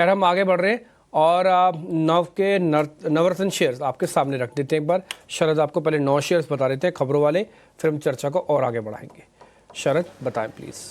खैर हम आगे बढ़ रहे हैं और नव के नवरत्न शेयर्स आपके सामने रख देते हैं। एक बार शरद आपको पहले 9 शेयर्स बता देते हैं खबरों वाले, फिर हम चर्चा को और आगे बढ़ाएंगे। शरद बताएं प्लीज़।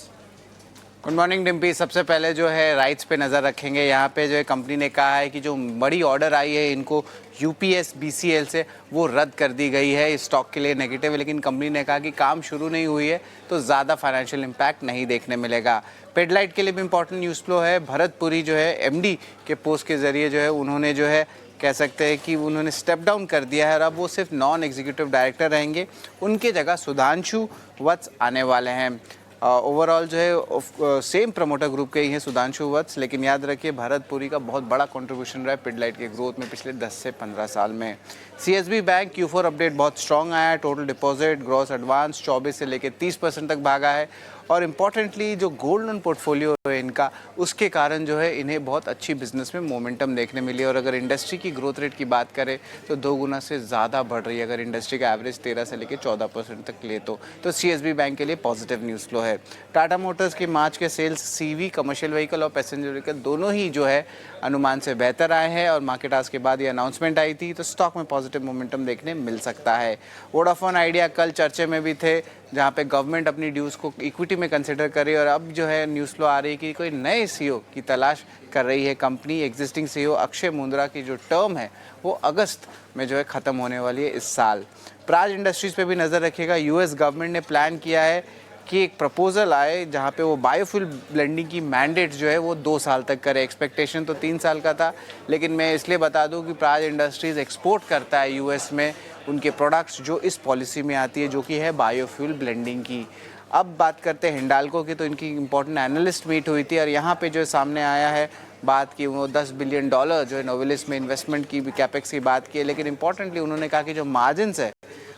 Good morning Dimpy. सबसे पहले जो है राइट्स पे नज़र रखेंगे। यहाँ पे जो है कंपनी ने कहा है कि जो बड़ी ऑर्डर आई है इनको यूपीएस बीसीएल से, वो रद्द कर दी गई है। इस स्टॉक के लिए नेगेटिव है, लेकिन कंपनी ने कहा कि काम शुरू नहीं हुई है तो ज़्यादा फाइनेंशियल इम्पैक्ट नहीं देखने मिलेगा। पिडलाइट के लिए भी इंपॉर्टेंट न्यूज़ फ्लो है। भरत पुरी जो है एमडी के पोस्ट के ज़रिए जो है उन्होंने जो है कह सकते हैं कि उन्होंने स्टेप डाउन कर दिया है और अब वो सिर्फ नॉन एग्जीक्यूटिव डायरेक्टर रहेंगे। उनके जगह सुधांशु वत्स आने वाले हैं। ओवरऑल जो है सेम प्रमोटर ग्रुप के ही हैं सुधांशु वत्स, लेकिन याद रखिए भरतपुरी का बहुत बड़ा कंट्रीब्यूशन रहा है पिडलाइट के ग्रोथ में पिछले 10 से 15 साल में। सीएसबी बैंक Q4 अपडेट बहुत स्ट्रॉन्ग आया है। टोटल डिपॉजिट ग्रॉस एडवांस 24 से लेकर 30% तक भागा है और इम्पॉर्टेंटली जो गोल्ड लोन पोर्टफोलियो है इनका, उसके कारण जो है इन्हें बहुत अच्छी बिजनेस में मोमेंटम देखने मिली। और अगर इंडस्ट्री की ग्रोथ रेट की बात करें तो 2 गुना से ज़्यादा बढ़ रही है। अगर इंडस्ट्री का एवरेज 13 से लेकर 14% तक ले तो सीएसबी बैंक के लिए पॉजिटिव न्यूज़ फ्लो है। टाटा मोटर्स के मार्च के सेल्स सीवी कमर्शियल व्हीकल और पैसेंजर व्हीकल दोनों ही जो है अनुमान से बेहतर आए हैं और मार्केट आज के बाद ये अनाउंसमेंट आई थी तो स्टॉक में पॉजिटिव मोमेंटम देखने मिल सकता है। वोडाफोन आइडिया कल चर्चे में भी थे, जहां पे गवर्नमेंट अपनी ड्यूज़ को इक्विटी में कंसिडर करे और अब जो है न्यूज़ फ्लो आ रही है कि कोई नए सीईओ की तलाश कर रही है company. Existing CEO Akshay Mundra की जो टर्म है वो अगस्त में जो है ख़त्म होने वाली है इस साल। प्राज इंडस्ट्रीज़ पे भी नज़र रखिएगा। यूएस गवर्नमेंट ने प्लान किया है कि एक प्रपोजल आए जहाँ पे वो बायोफ्यूल ब्लेंडिंग की मैंडेट जो है वो 2 साल तक करे। एक्सपेक्टेशन तो 3 साल का था, लेकिन मैं इसलिए बता दूं कि प्राज इंडस्ट्रीज़ एक्सपोर्ट करता है यूएस में उनके प्रोडक्ट्स जो इस पॉलिसी में आती है, जो कि है बायोफ्यूल ब्लेंडिंग की। अब बात करते हैं हिंडाल्को की, तो इनकी इंपॉर्टेंट एनालिस्ट मीट हुई थी और यहाँ पे जो सामने आया है बात की वो $10 बिलियन जो है नोवेलिस में इन्वेस्टमेंट की भी, कैपेक्स की बात की है। लेकिन इंपॉर्टेंटली उन्होंने कहा कि जो मार्जिन्स है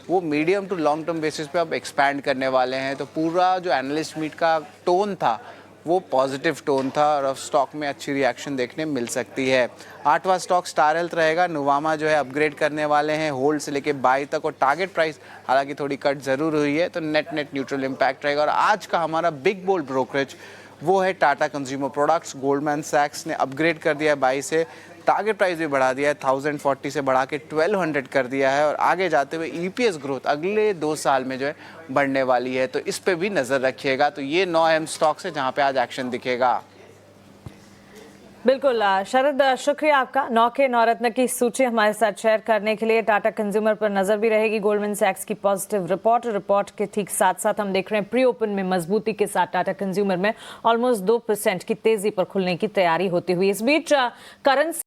वो medium to long term basis पे अब एक्सपैंड करने वाले हैं। तो पूरा जो एनालिस्ट मीट का टोन था वो पॉजिटिव टोन था और अब स्टॉक में अच्छी रिएक्शन देखने मिल सकती है। 8वां स्टॉक स्टार हेल्थ रहेगा। नुवामा जो है अपग्रेड करने वाले हैं होल्ड से लेके बाई तक और टारगेट प्राइस हालांकि थोड़ी कट ज़रूर हुई है, तो नेट न्यूट्रल इम्पैक्ट रहेगा। और आज का हमारा बिग बोल्ड ब्रोकरेज वो है टाटा कंज्यूमर प्रोडक्ट्स। गोल्डमैन सैक्स ने अपग्रेड कर दिया है बाई से, टारगेट प्राइस भी बढ़ा दिया है 1040 से बढ़ा के 1200 कर दिया है और आगे जाते हुए ईपीएस ग्रोथ अगले 2 साल में जो है बढ़ने वाली है, तो इस पे भी नज़र रखिएगा। तो ये 9 अहम स्टॉक्स है जहां पे आज एक्शन दिखेगा। बिल्कुल शरद, शुक्रिया आपका 9 के नवरत्न की सूची हमारे साथ शेयर करने के लिए। टाटा कंज्यूमर पर नजर भी रहेगी। गोल्डमैन सैक्स की पॉजिटिव रिपोर्ट के ठीक साथ साथ हम देख रहे हैं प्री ओपन में मजबूती के साथ टाटा कंज्यूमर में ऑलमोस्ट 2% की तेजी पर खुलने की तैयारी होती हुई। इस बीच करेंसी